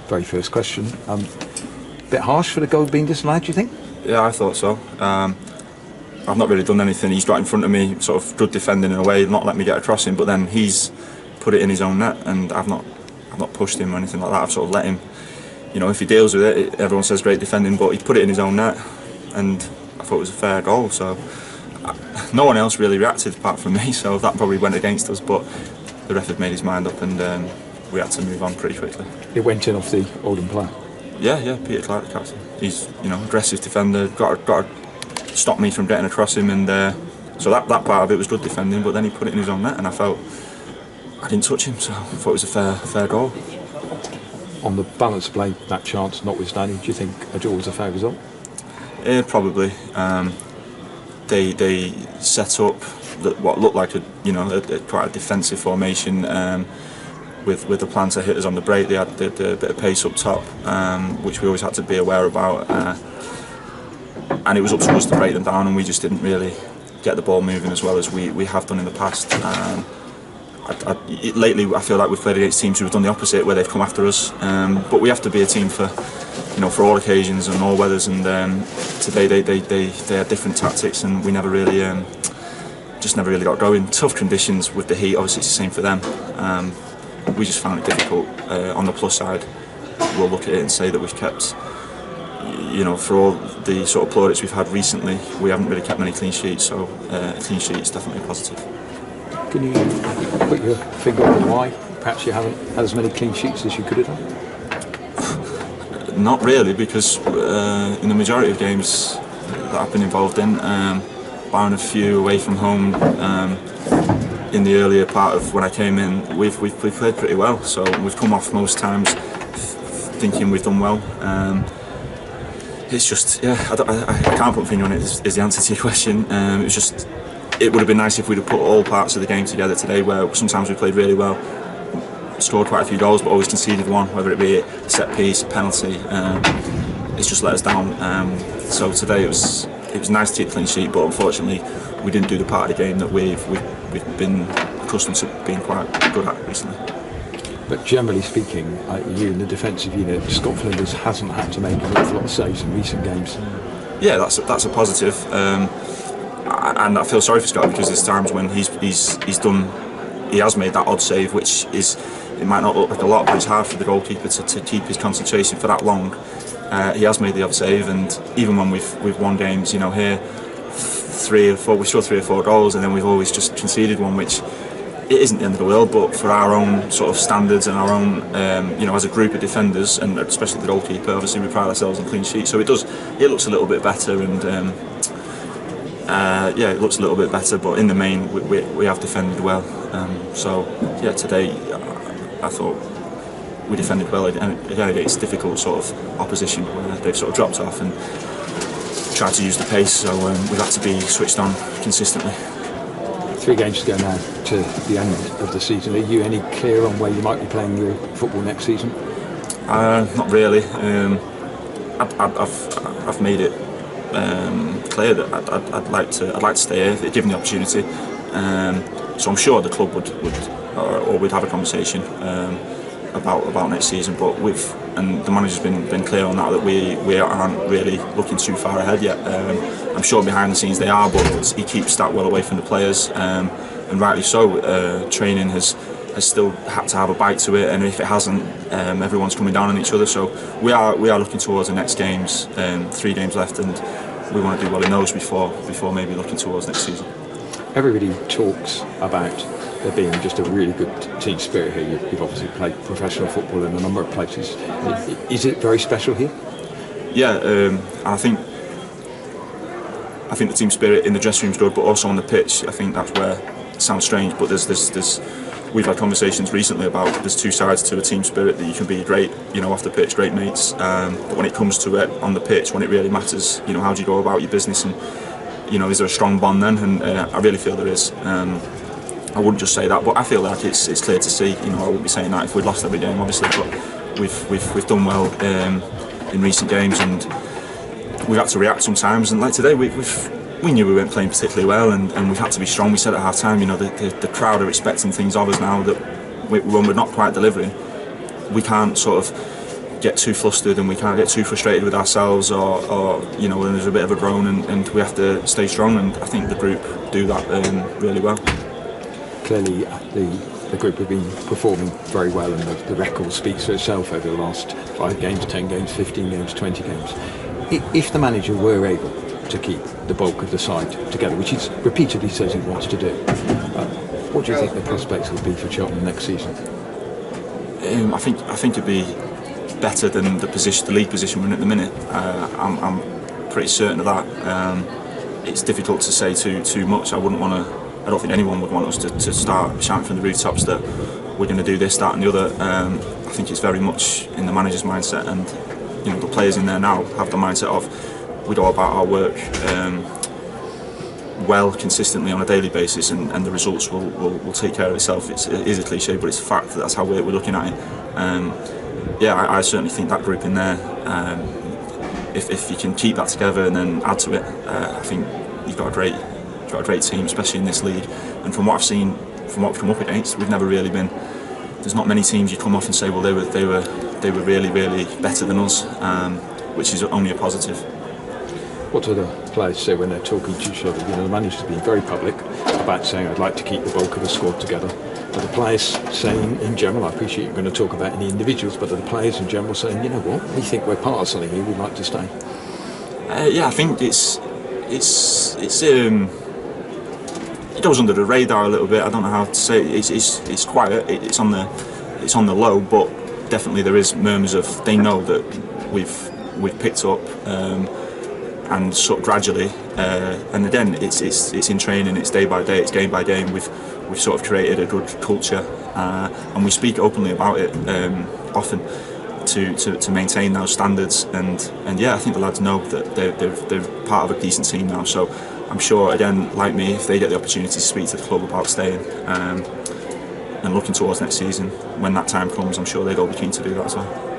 very first question. Bit harsh for the goal being disallowed, do you think? Yeah, I thought so. I've not really done anything. He's right in front of me, sort of good defending in a way, not let me get across him. But then he's put it in his own net, and I've not pushed him or anything like that. I've sort of let him. You know, if he deals with it, everyone says great defending, but he put it in his own net, and I thought it was a fair goal. So no one else really reacted apart from me, so that probably went against us. But the ref had made his mind up, and we had to move on pretty quickly. It went in off the Oldham player. Yeah, Peter Clark, the captain. He's, you know, aggressive defender. Got to stop me from getting across him, and so that part of it was good defending. But then he put it in his own net, and I felt I didn't touch him, so I thought it was a fair goal. On the balance of play, that chance notwithstanding, do you think a draw was a fair result? Probably. They set up what looked like quite a defensive formation. With the plan to hit us on the break, they had the bit of pace up top, which we always had to be aware about, and it was up to us to break them down, and we just didn't really get the ball moving as well as we have done in the past. Lately, I feel like we've played against teams who have done the opposite, where they've come after us. But we have to be a team for all occasions and all weathers. And today they had different tactics, and we never really got going. Tough conditions with the heat. Obviously, it's the same for them. We just found it difficult. On the plus side, we'll look at it and say that we've kept, for all the sort of plaudits we've had recently, we haven't really kept many clean sheets. So a clean sheet is definitely a positive. Can you put your finger on why perhaps you haven't had as many clean sheets as you could have done? Not really, because in the majority of games that I've been involved in, barring a few away from home, in the earlier part of when I came in, we've played pretty well. So we've come off most times thinking we've done well. It's just, I can't put a finger on it. Is the answer to your question? It's just. It would have been nice if we'd have put all parts of the game together today, where sometimes we played really well, scored quite a few goals, but always conceded one, whether it be a set piece, a penalty. It's just let us down. So today it was nice to keep a clean sheet, but unfortunately we didn't do the part of the game that we've been accustomed to being quite good at recently. But generally speaking, you in the defensive unit, Scott Flinders hasn't had to make an awful lot of saves in recent games. Yeah, that's a positive. And I feel sorry for Scott, because there's times when he has made that odd save, which is, it might not look like a lot, but it's hard for the goalkeeper to keep his concentration for that long. He has made the odd save, and even when we've won games, here, 3 or 4, we scored 3 or 4 goals, and then we've always just conceded one, which it isn't the end of the world, but for our own sort of standards and our own, as a group of defenders, and especially the goalkeeper, obviously we pride ourselves on clean sheets, so it looks a little bit better, and it looks a little bit better, but in the main we have defended well. Today I thought we defended well, and again it's difficult sort of opposition where they've sort of dropped off and tried to use the pace, so we've had to be switched on consistently. 3 games to go now to the end of the season. Are you any clear on where you might be playing your football next season? Not really. I've made it clear that I'd like to stay here if given the opportunity. So I'm sure the club would we'd have a conversation about next season. But and the manager's been clear on that we aren't really looking too far ahead yet. I'm sure behind the scenes they are, but he keeps that well away from the players, and rightly so. Training has still had to have a bite to it, and if it hasn't, everyone's coming down on each other. So we are looking towards the next games. 3 games left, and we want to do well in those before maybe looking towards next season. Everybody talks about there being just a really good team spirit here. You've obviously played professional football in a number of places. Is it very special here? Yeah, I think the team spirit in the dressing room is good, but also on the pitch, I think that's where it sounds strange, but we've had conversations recently about there's 2 sides to a team spirit, that you can be great, off the pitch, great mates, but when it comes to it on the pitch, when it really matters, how do you go about your business, and is there a strong bond then? And I really feel there is. I wouldn't just say that, but I feel like it's clear to see. I wouldn't be saying that if we'd lost every game, obviously, but we've done well in recent games, and we've had to react sometimes. And like today, we knew we weren't playing particularly well, and we've had to be strong. We said at half time, the crowd are expecting things of us now, that when we're not quite delivering, we can't sort of get too flustered and we can't get too frustrated with ourselves, or you know, when there's a bit of a groan, and we have to stay strong, and I think the group do that really well. Clearly the group have been performing very well, and the record speaks for itself over the last 5 games, 10 games, 15 games, 20 games. If the manager were able to keep the bulk of the side together, which he repeatedly says he wants to do, what do you think the prospects will be for Cheltenham next season? I think it'd be better than the league position we're in at the minute. I'm pretty certain of that. It's difficult to say too much. I don't think anyone would want us to start shouting from the rooftops that we're going to do this, that and the other. I think it's very much in the manager's mindset, and you know, the players in there now have the mindset of we go about our work well, consistently on a daily basis, and the results will take care of itself. It is a cliche, but it's a fact that that's how we're looking at it. Yeah, I certainly think that group in there, if you can keep that together and then add to it, I think you've got a great team, especially in this league. And from what I've seen, from what we've come up against, we've never really been. There's not many teams you come off and say, well, they were really better than us, which is only a positive. What do the players say when they're talking to each other? You know, the manager's been very public about saying, I'd like to keep the bulk of the squad together. Are the players saying, in general, I appreciate you're going to talk about any individuals, but are the players in general saying, you know what, we think we're part of something here, we'd like to stay? Yeah, I think it goes under the radar a little bit. I don't know how to say it. It's quiet. It's on the low, but definitely there is murmurs of they know that we've picked up. And sort of gradually, and again, it's in training, it's day by day, it's game by game. We've sort of created a good culture, and we speak openly about it often to maintain those standards. And yeah, I think the lads know that they're part of a decent team now. So I'm sure, again, like me, if they get the opportunity to speak to the club about staying and looking towards next season, when that time comes, I'm sure they'd all be keen to do that as well.